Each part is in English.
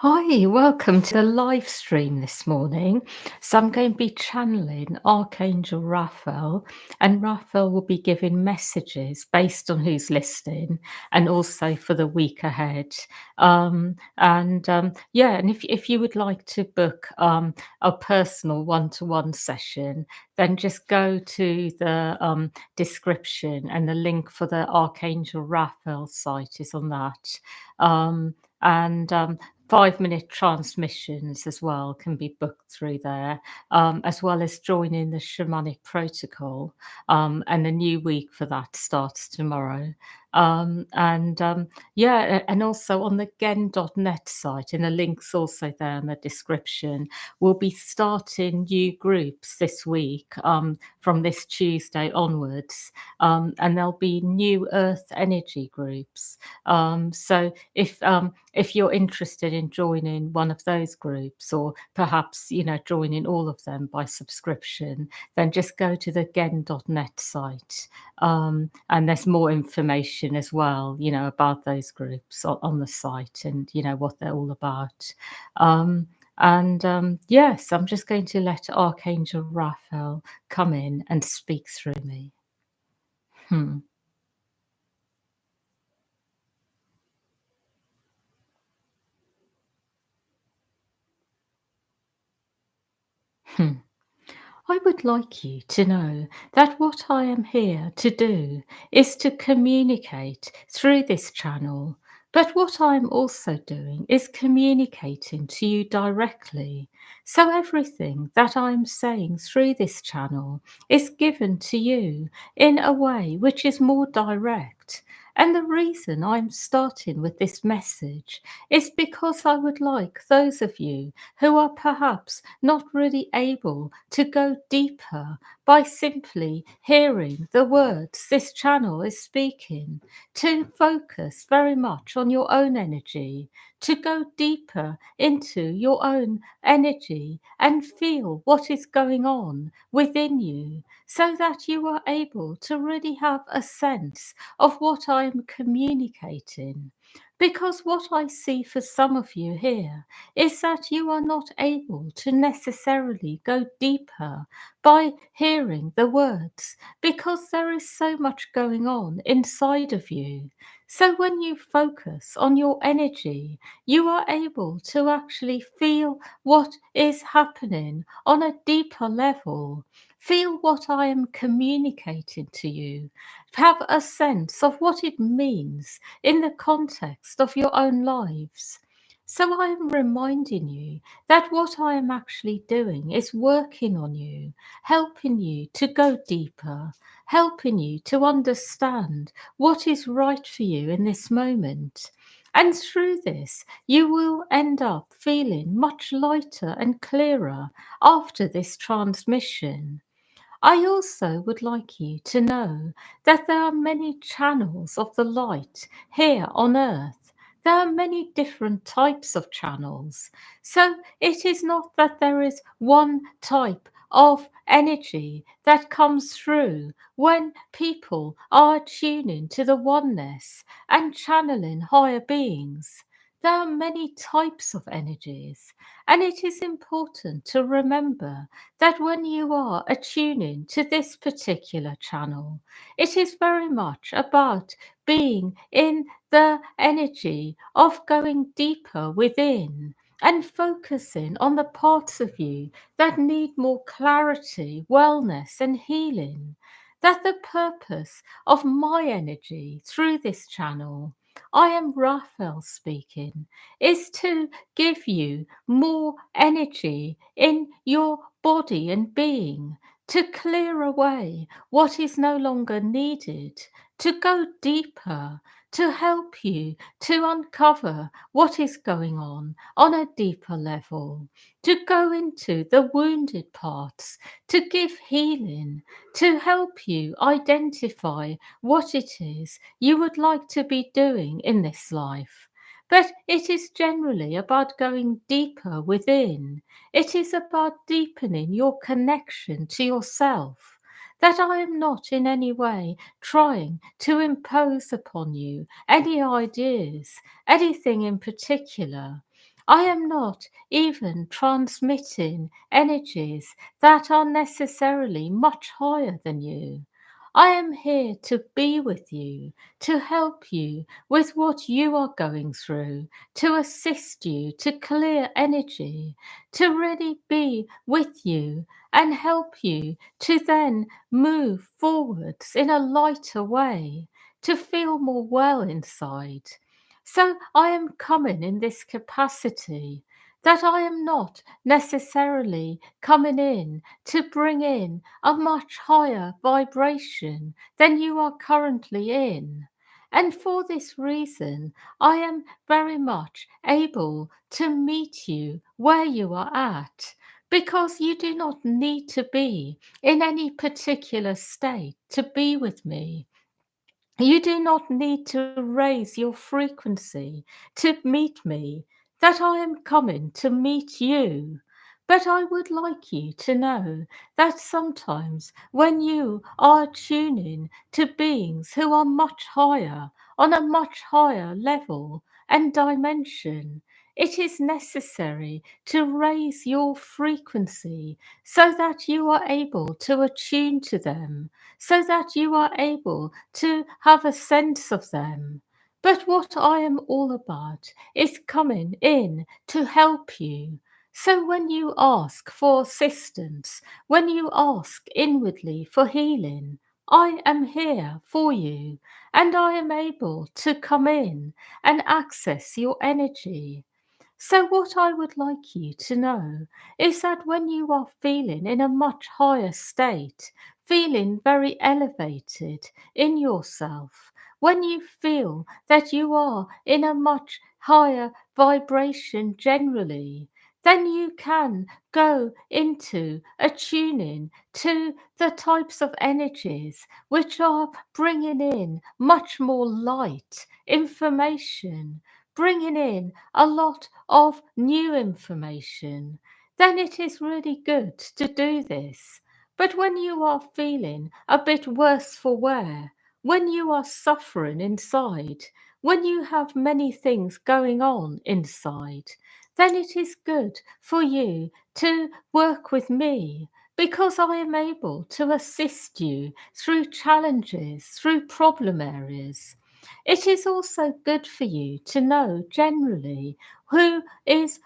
Hi, welcome to the live stream this morning. So I'm going to be channeling Archangel Raphael, and Raphael will be giving messages based on who's listening and also for the week ahead. And if you would like to book a personal one-to-one session, then just go to the description and the link for the Archangel Raphael site is on that. And 5-minute transmissions as well can be booked through there, as well as joining the shamanic protocol. And the new week for that starts tomorrow. And also on the gen.net site, and the link's also there in the description, we'll be starting new groups this week from this Tuesday onwards. And there'll be new earth energy groups. So if you're interested in joining one of those groups, or perhaps joining all of them by subscription, then just go to the gen.net site, and there's more information as well, about those groups on the site, and what they're all about. Yes, I'm just going to let Archangel Raphael come in and speak through me. Hmm. Hmm. I would like you to know that what I am here to do is to communicate through this channel. But what I'm also doing is communicating to you directly. So everything that I'm saying through this channel is given to you in a way which is more direct. And the reason I'm starting with this message is because I would like those of you who are perhaps not really able to go deeper by simply hearing the words this channel is speaking, to focus very much on your own energy, to go deeper into your own energy and feel what is going on within you, so that you are able to really have a sense of what I am communicating. Because what I see for some of you here is that you are not able to necessarily go deeper by hearing the words, because there is so much going on inside of you. So when you focus on your energy, you are able to actually feel what is happening on a deeper level. Feel what I am communicating to you. Have a sense of what it means in the context of your own lives. So I am reminding you that what I am actually doing is working on you, helping you to go deeper, helping you to understand what is right for you in this moment. And through this, you will end up feeling much lighter and clearer after this transmission. I also would like you to know that there are many channels of the light here on earth. There are many different types of channels. So it is not that there is one type of energy that comes through when people are tuning to the oneness and channeling higher beings. There are many types of energies, and it is important to remember that when you are attuning to this particular channel, it is very much about being in the energy of going deeper within and focusing on the parts of you that need more clarity, wellness, and healing. That the purpose of my energy through this channel, I am Raphael speaking, is to give you more energy in your body and being, to clear away what is no longer needed, to go deeper, to help you to uncover what is going on a deeper level, to go into the wounded parts, to give healing, to help you identify what it is you would like to be doing in this life. But it is generally about going deeper within. It is about deepening your connection to yourself. That I am not in any way trying to impose upon you any ideas, anything in particular. I am not even transmitting energies that are necessarily much higher than you. I am here to be with you, to help you with what you are going through, to assist you, to clear energy, to really be with you and help you to then move forwards in a lighter way, to feel more well inside. So I am coming in this capacity that I am not necessarily coming in to bring in a much higher vibration than you are currently in. And for this reason, I am very much able to meet you where you are at, because you do not need to be in any particular state to be with me. You do not need to raise your frequency to meet me, that I am coming to meet you. But I would like you to know that sometimes when you are tuning to beings who are much higher, on a much higher level and dimension, it is necessary to raise your frequency so that you are able to attune to them, so that you are able to have a sense of them. But what I am all about is coming in to help you. So when you ask for assistance, when you ask inwardly for healing, I am here for you, and I am able to come in and access your energy. So, what I would like you to know is that when you are feeling in a much higher state, feeling very elevated in yourself, when you feel that you are in a much higher vibration generally, then you can go into attuning to the types of energies which are bringing in much more light, information, bringing in a lot of new information, then it is really good to do this. But when you are feeling a bit worse for wear, when you are suffering inside, when you have many things going on inside, then it is good for you to work with me, because I am able to assist you through challenges, through problem areas. It is also good for you to know generally who is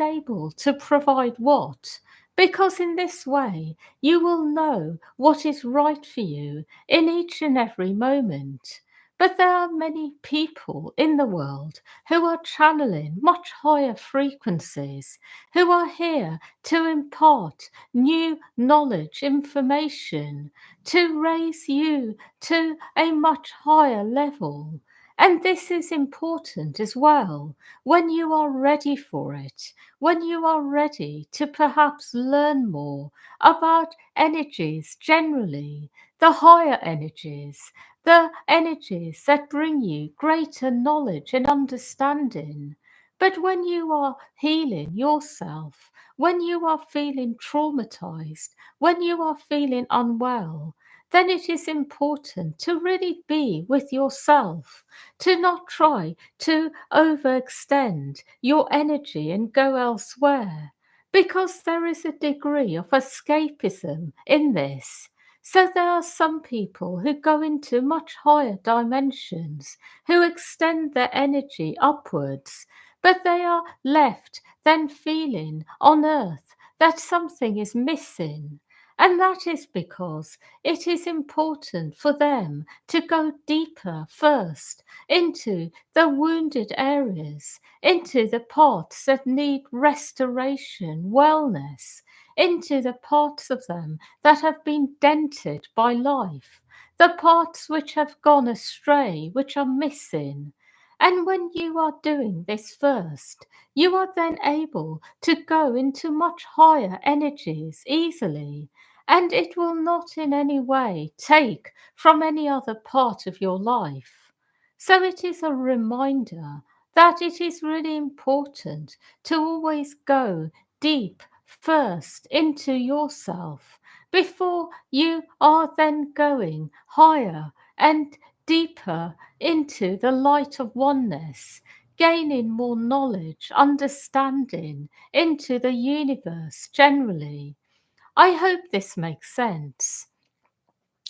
able to provide what, because in this way you will know what is right for you in each and every moment. But there are many people in the world who are channeling much higher frequencies, who are here to impart new knowledge, information, to raise you to a much higher level. And this is important as well when you are ready for it, when you are ready to perhaps learn more about energies generally, the higher energies, the energies that bring you greater knowledge and understanding. But when you are healing yourself, when you are feeling traumatized, when you are feeling unwell, then it is important to really be with yourself, to not try to overextend your energy and go elsewhere, because there is a degree of escapism in this. So there are some people who go into much higher dimensions, who extend their energy upwards, but they are left then feeling on earth that something is missing. And that is because it is important for them to go deeper first into the wounded areas, into the parts that need restoration, wellness, into the parts of them that have been dented by life, the parts which have gone astray, which are missing. And when you are doing this first, you are then able to go into much higher energies easily, and it will not in any way take from any other part of your life. So it is a reminder that it is really important to always go deep first into yourself before you are then going higher and deeper into the light of oneness, gaining more knowledge, understanding into the universe generally. I hope this makes sense.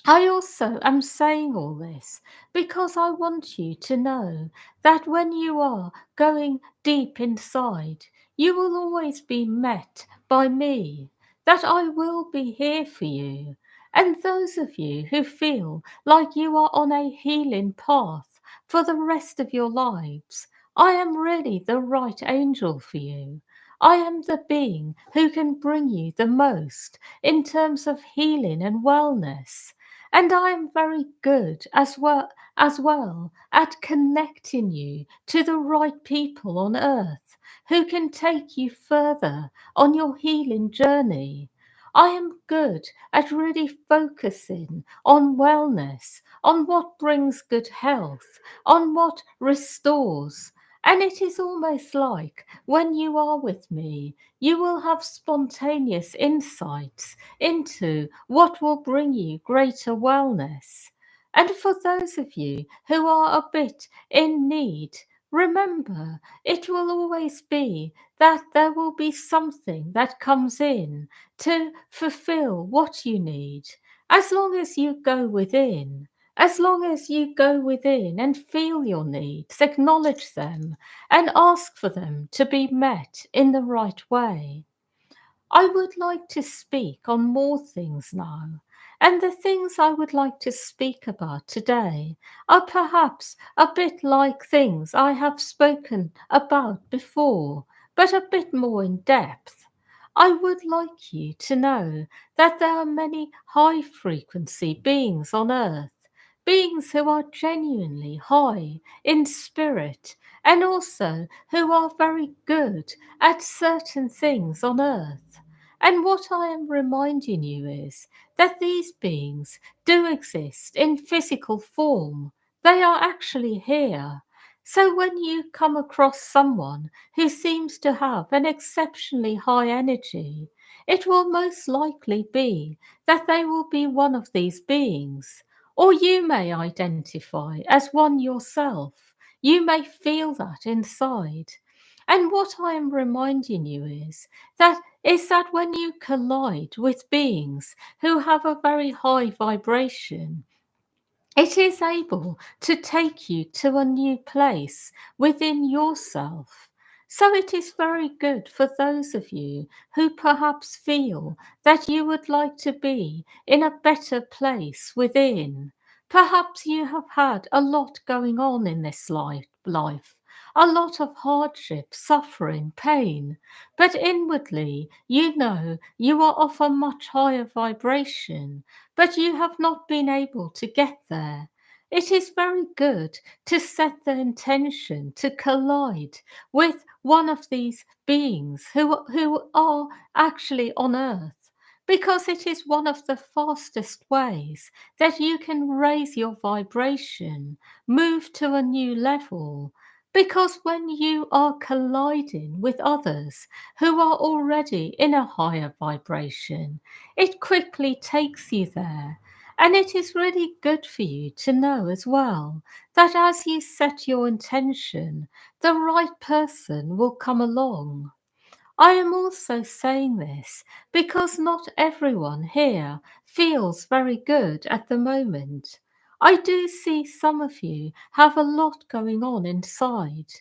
I also am saying all this because I want you to know that when you are going deep inside, you will always be met by me, that I will be here for you. And those of you who feel like you are on a healing path for the rest of your lives, I am really the right angel for you. I am the being who can bring you the most in terms of healing and wellness. And I am very good as well at connecting you to the right people on earth who can take you further on your healing journey. I am good at really focusing on wellness, on what brings good health, on what restores. And it is almost like when you are with me, you will have spontaneous insights into what will bring you greater wellness. And for those of you who are a bit in need, remember it will always be that there will be something that comes in to fulfill what you need. As long as you go within, as long as you go within and feel your needs, acknowledge them, and ask for them to be met in the right way. I would like to speak on more things now, and the things I would like to speak about today are perhaps a bit like things I have spoken about before, but a bit more in depth. I would like you to know that there are many high frequency beings on earth, beings who are genuinely high in spirit, and also who are very good at certain things on earth. And what I am reminding you is that these beings do exist in physical form. They are actually here. So when you come across someone who seems to have an exceptionally high energy, it will most likely be that they will be one of these beings. Or you may identify as one yourself. You may feel that inside. And what I am reminding you is that when you collide with beings who have a very high vibration, it is able to take you to a new place within yourself. So it is very good for those of you who perhaps feel that you would like to be in a better place within. Perhaps you have had a lot going on in this life, a lot of hardship, suffering, pain, but inwardly you know you are of a much higher vibration, but you have not been able to get there. It is very good to set the intention to collide with one of these beings who are actually on earth, because it is one of the fastest ways that you can raise your vibration, move to a new level. Because when you are colliding with others who are already in a higher vibration, it quickly takes you there. And it is really good for you to know as well that as you set your intention, the right person will come along. I am also saying this because not everyone here feels very good at the moment. I do see some of you have a lot going on inside.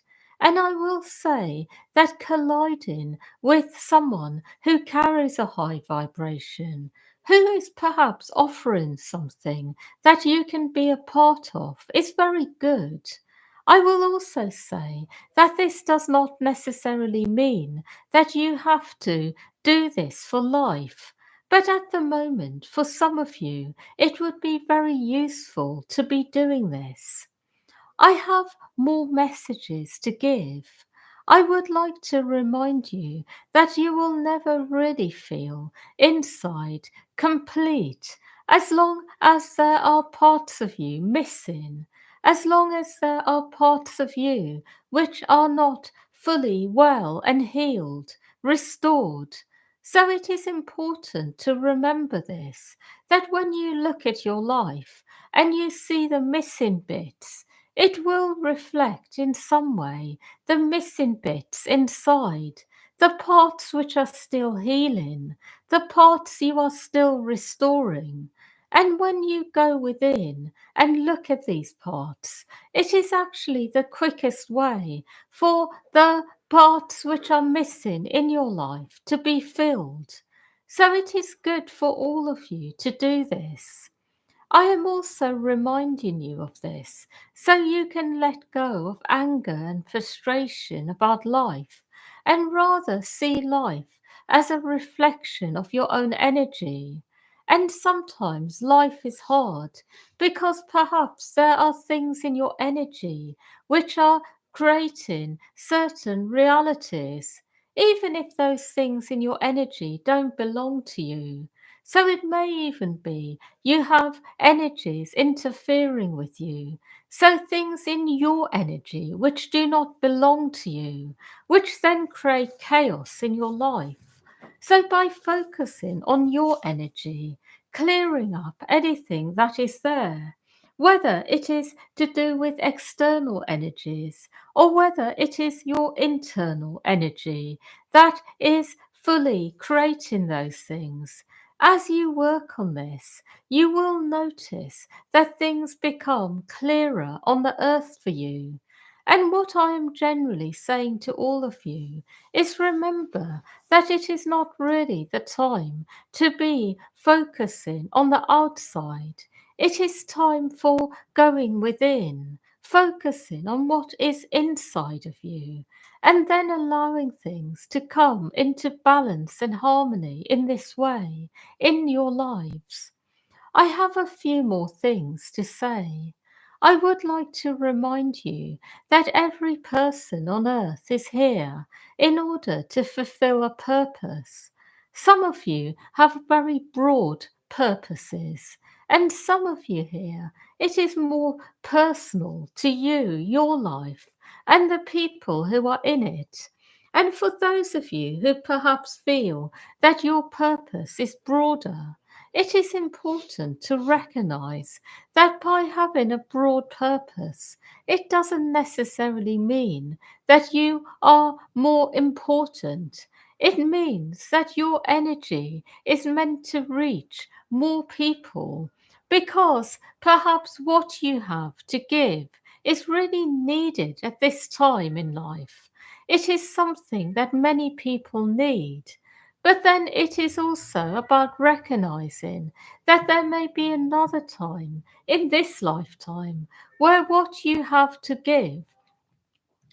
And I will say that colliding with someone who carries a high vibration, who is perhaps offering something that you can be a part of, is very good. I will also say that this does not necessarily mean that you have to do this for life. But at the moment, for some of you, it would be very useful to be doing this. I have more messages to give. I would like to remind you that you will never really feel inside complete as long as there are parts of you missing, as long as there are parts of you which are not fully well and healed, restored. So it is important to remember this, that when you look at your life and you see the missing bits, It will reflect in some way the missing bits inside, the parts which are still healing, the parts you are still restoring. And when you go within and look at these parts, it is actually the quickest way for the parts which are missing in your life to be filled. So it is good for all of you to do this. I am also reminding you of this so you can let go of anger and frustration about life and rather see life as a reflection of your own energy. And sometimes life is hard because perhaps there are things in your energy which are creating certain realities, even if those things in your energy don't belong to you. So it may even be you have energies interfering with you. So things in your energy which do not belong to you, which then create chaos in your life. So by focusing on your energy, clearing up anything that is there, whether it is to do with external energies or whether it is your internal energy that is fully creating those things. As you work on this, you will notice that things become clearer on the earth for you. And what I am generally saying to all of you is remember that it is not really the time to be focusing on the outside. It is time for going within, focusing on what is inside of you, and then allowing things to come into balance and harmony in this way in your lives. I have a few more things to say. I would like to remind you that every person on earth is here in order to fulfill a purpose. Some of you have very broad purposes, and some of you here, it is more personal to you, your life, and the people who are in it. And for those of you who perhaps feel that your purpose is broader, it is important to recognize that by having a broad purpose, it doesn't necessarily mean that you are more important. It means that your energy is meant to reach more people because perhaps what you have to give is really needed at this time in life. It is something that many people need. But then it is also about recognizing that there may be another time in this lifetime where what you have to give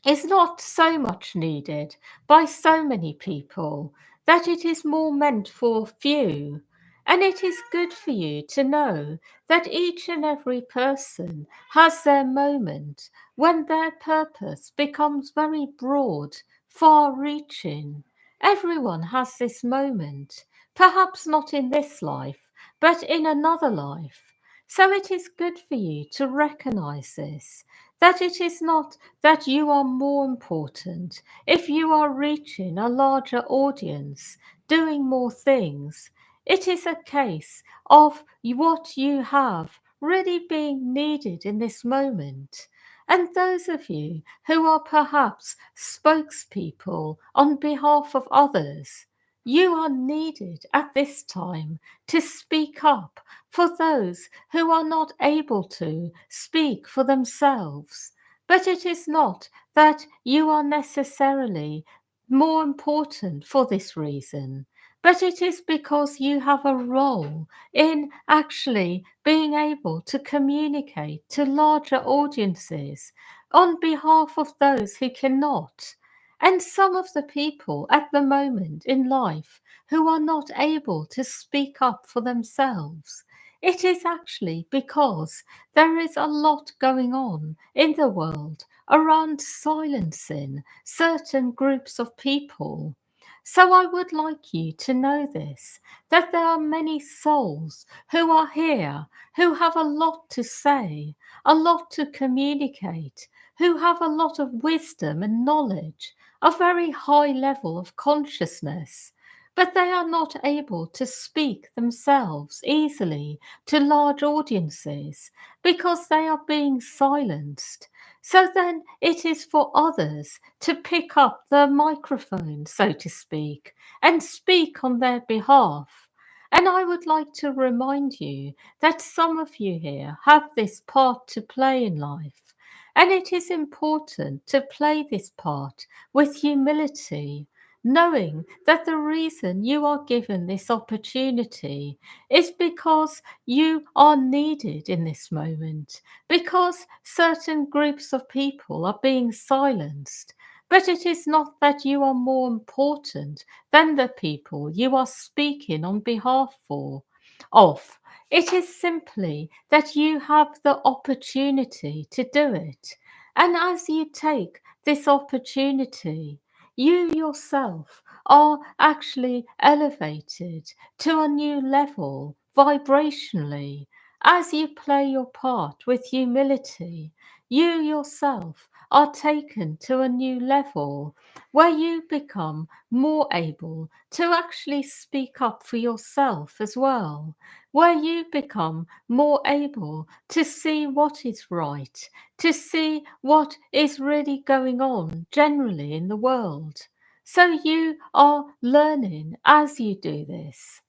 is not so much needed by so many people that it is more meant for few. And it is good for you to know that each and every person has their moment when their purpose becomes very broad, far reaching. Everyone has this moment, perhaps not in this life, but in another life. So it is good for you to recognize this, that it is not that you are more important if you are reaching a larger audience, doing more things. It is a case of what you have really being needed in this moment. And those of you who are perhaps spokespeople on behalf of others, you are needed at this time to speak up for those who are not able to speak for themselves. But it is not that you are necessarily more important for this reason, but it is because you have a role in actually being able to communicate to larger audiences on behalf of those who cannot. And some of the people at the moment in life who are not able to speak up for themselves, it is actually because there is a lot going on in the world around silencing certain groups of people. So I would like you to know this, that there are many souls who are here, who have a lot to say, a lot to communicate, who have a lot of wisdom and knowledge, a very high level of consciousness. but they are not able to speak themselves easily to large audiences because they are being silenced. So then it is for others to pick up the microphone, so to speak, and speak on their behalf. And I would like to remind you that some of you here have this part to play in life. And it is important to play this part with humility, knowing that the reason you are given this opportunity is because you are needed in this moment, because certain groups of people are being silenced. But it is not that you are more important than the people you are speaking on behalf of. It is simply that you have the opportunity to do it. And as you take this opportunity, you yourself are actually elevated to a new level vibrationally. As you play your part with humility, you yourself are taken to a new level where you become more able to actually speak up for yourself as well, where you become more able to see what is right, to see what is really going on generally in the world. So you are learning as you do this.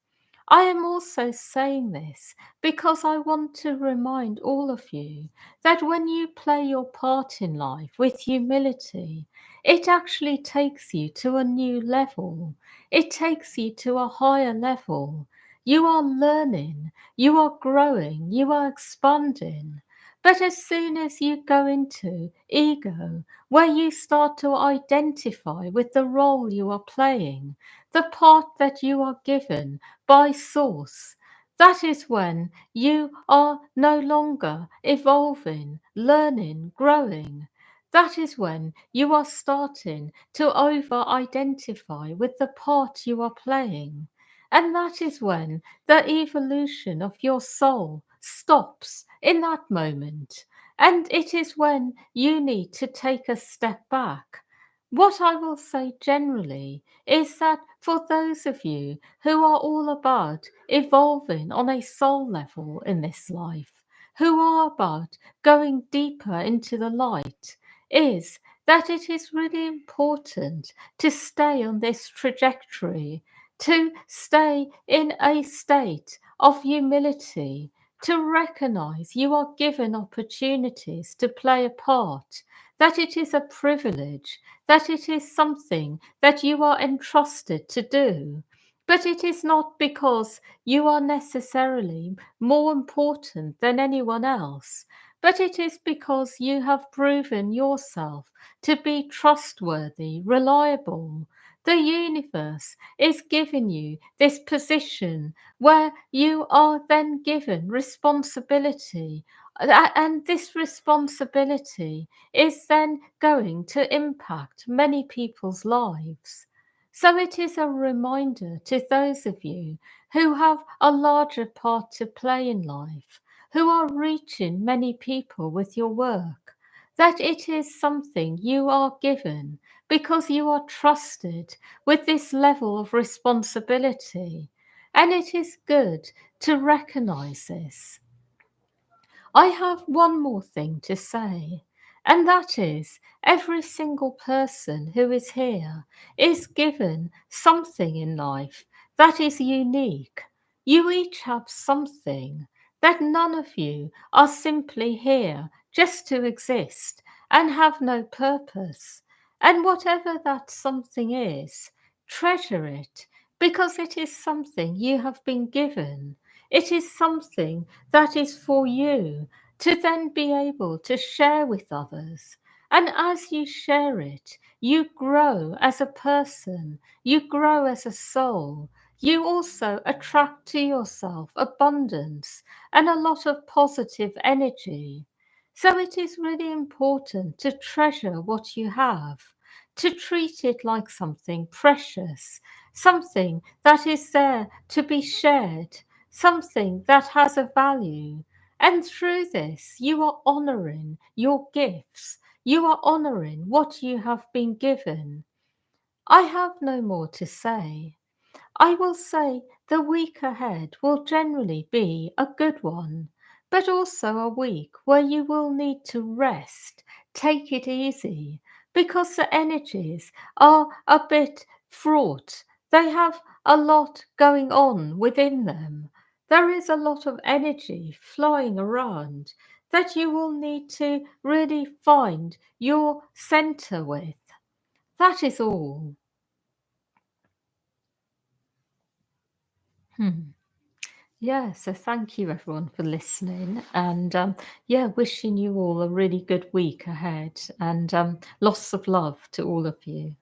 I am also saying this because I want to remind all of you that when you play your part in life with humility, it actually takes you to a new level. It takes you to a higher level. You are learning, you are growing, you are expanding. But as soon as you go into ego, where you start to identify with the role you are playing, the part that you are given by source, that is when you are no longer evolving, learning, growing. That is when you are starting to over identify with the part you are playing. And that is when the evolution of your soul stops in that moment. And it is when you need to take a step back. What I will say generally is that for those of you who are all about evolving on a soul level in this life, who are about going deeper into the light, is that it is really important to stay on this trajectory, to stay in a state of humility, to recognize you are given opportunities to play a part, that it is a privilege, that it is something that you are entrusted to do. But it is not because you are necessarily more important than anyone else, but it is because you have proven yourself to be trustworthy, reliable. The universe is giving you this position where you are then given responsibility. And this responsibility is then going to impact many people's lives. So it is a reminder to those of you who have a larger part to play in life, who are reaching many people with your work, that it is something you are given because you are trusted with this level of responsibility. And it is good to recognize this. I have one more thing to say, and that is every single person who is here is given something in life that is unique. You each have something, that none of you are simply here just to exist and have no purpose. And whatever that something is, treasure it because it is something you have been given. It is something that is for you to then be able to share with others. And as you share it, you grow as a person, you grow as a soul. You also attract to yourself abundance and a lot of positive energy. So it is really important to treasure what you have, to treat it like something precious, something that is there to be shared, something that has a value. And through this, you are honoring your gifts. You are honoring what you have been given. I have no more to say. I will say the week ahead will generally be a good one, but also a week where you will need to rest, take it easy, because the energies are a bit fraught. They have a lot going on within them. There is a lot of energy flying around that you will need to really find your center with. That is all. Hmm. Yeah, so thank you everyone for listening, and yeah, wishing you all a really good week ahead, and lots of love to all of you.